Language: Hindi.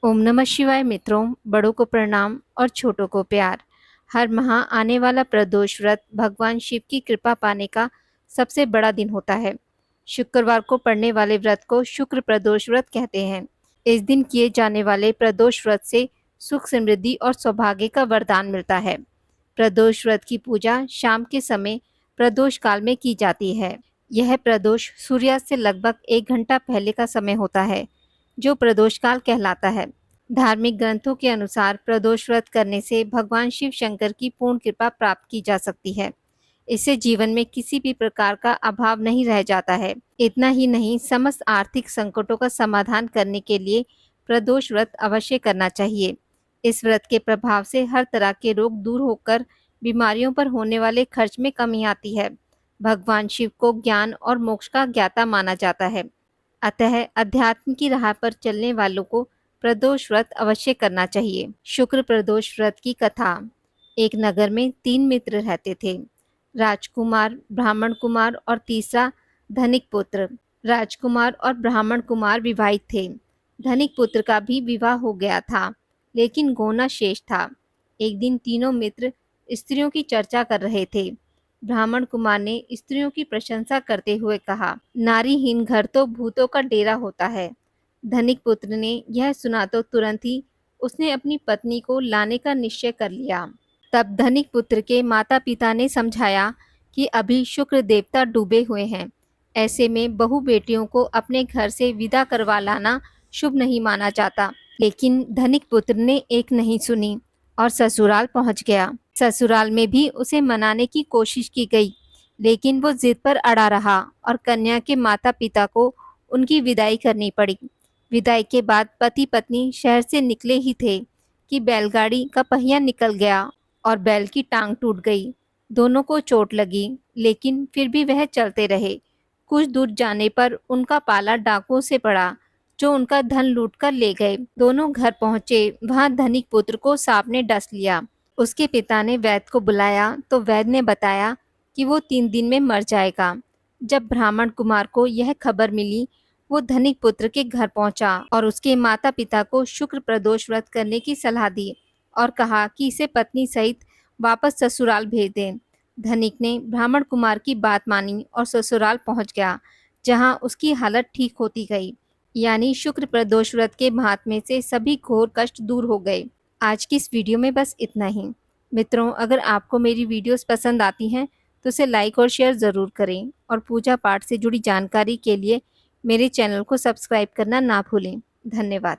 ओम नमः शिवाय मित्रों, बड़ों को प्रणाम और छोटों को प्यार। हर माह आने वाला प्रदोष व्रत भगवान शिव की कृपा पाने का सबसे बड़ा दिन होता है। शुक्रवार को पड़ने वाले व्रत को शुक्र प्रदोष व्रत कहते हैं। इस दिन किए जाने वाले प्रदोष व्रत से सुख, समृद्धि और सौभाग्य का वरदान मिलता है। प्रदोष व्रत की पूजा शाम के समय प्रदोष काल में की जाती है। यह प्रदोष सूर्यास्त से लगभग 1 घंटा पहले का समय होता है, जो प्रदोष काल कहलाता है। धार्मिक ग्रंथों के अनुसार प्रदोष व्रत करने से भगवान शिव शंकर की पूर्ण कृपा प्राप्त की जा सकती है। इससे जीवन में किसी भी प्रकार का अभाव नहीं रह जाता है। इतना ही नहीं, समस्त आर्थिक संकटों का समाधान करने के लिए प्रदोष व्रत अवश्य करना चाहिए। इस व्रत के प्रभाव से हर तरह के रोग दूर होकर बीमारियों पर होने वाले खर्च में कमी आती है। भगवान शिव को ज्ञान और मोक्ष का ज्ञाता माना जाता है। अतः अध्यात्म की राह पर चलने वालों को प्रदोष व्रत अवश्य करना चाहिए। शुक्र प्रदोष व्रत की कथा। एक नगर में 3 मित्र रहते थे, राजकुमार, ब्राह्मण कुमार और तीसरा धनिक पुत्र। राजकुमार और ब्राह्मण कुमार विवाहित थे। धनिक पुत्र का भी विवाह हो गया था, लेकिन गोना शेष था। एक दिन तीनों मित्र स्त्रियों की चर्चा कर रहे थे। ब्राह्मण कुमार ने स्त्रियों की प्रशंसा करते हुए कहा, नारीहीन घर तो भूतों का डेरा होता है। धनिक पुत्र ने यह सुना तो तुरंत ही उसने अपनी पत्नी को लाने का निश्चय कर लिया। तब धनिक पुत्र के माता पिता ने समझाया कि अभी शुक्र देवता डूबे हुए हैं, ऐसे में बहू बेटियों को अपने घर से विदा करवा लाना शुभ नहीं माना जाता। लेकिन धनिक पुत्र ने एक नहीं सुनी और ससुराल पहुंच गया। ससुराल में भी उसे मनाने की कोशिश की गई, लेकिन वो जिद पर अड़ा रहा और कन्या के माता पिता को उनकी विदाई करनी पड़ी। विदाई के बाद पति पत्नी शहर से निकले ही थे कि बैलगाड़ी का पहिया निकल गया और बैल की टांग टूट गई। दोनों को चोट लगी, लेकिन फिर भी वह चलते रहे। कुछ दूर जाने पर उनका पाला डाकुओं से पड़ा, जो उनका धन लूट कर ले गए। दोनों घर पहुंचे, वहां धनिक पुत्र को सांप ने डस लिया। उसके पिता ने वैद्य को बुलाया तो वैद्य ने बताया कि वो 3 दिन में मर जाएगा। जब ब्राह्मण कुमार को यह खबर मिली, वो धनिक पुत्र के घर पहुंचा और उसके माता पिता को शुक्र प्रदोष व्रत करने की सलाह दी और कहा कि इसे पत्नी सहित वापस ससुराल भेज दें। धनिक ने ब्राह्मण कुमार की बात मानी और ससुराल पहुंच गया, जहां उसकी हालत ठीक होती गई। यानी शुक्र प्रदोष व्रत के महात्म्य से सभी घोर कष्ट दूर हो गए। आज की इस वीडियो में बस इतना ही। मित्रों, अगर आपको मेरी वीडियोस पसंद आती हैं तो इसे लाइक और शेयर ज़रूर करें और पूजा पाठ से जुड़ी जानकारी के लिए मेरे चैनल को सब्सक्राइब करना ना भूलें। धन्यवाद।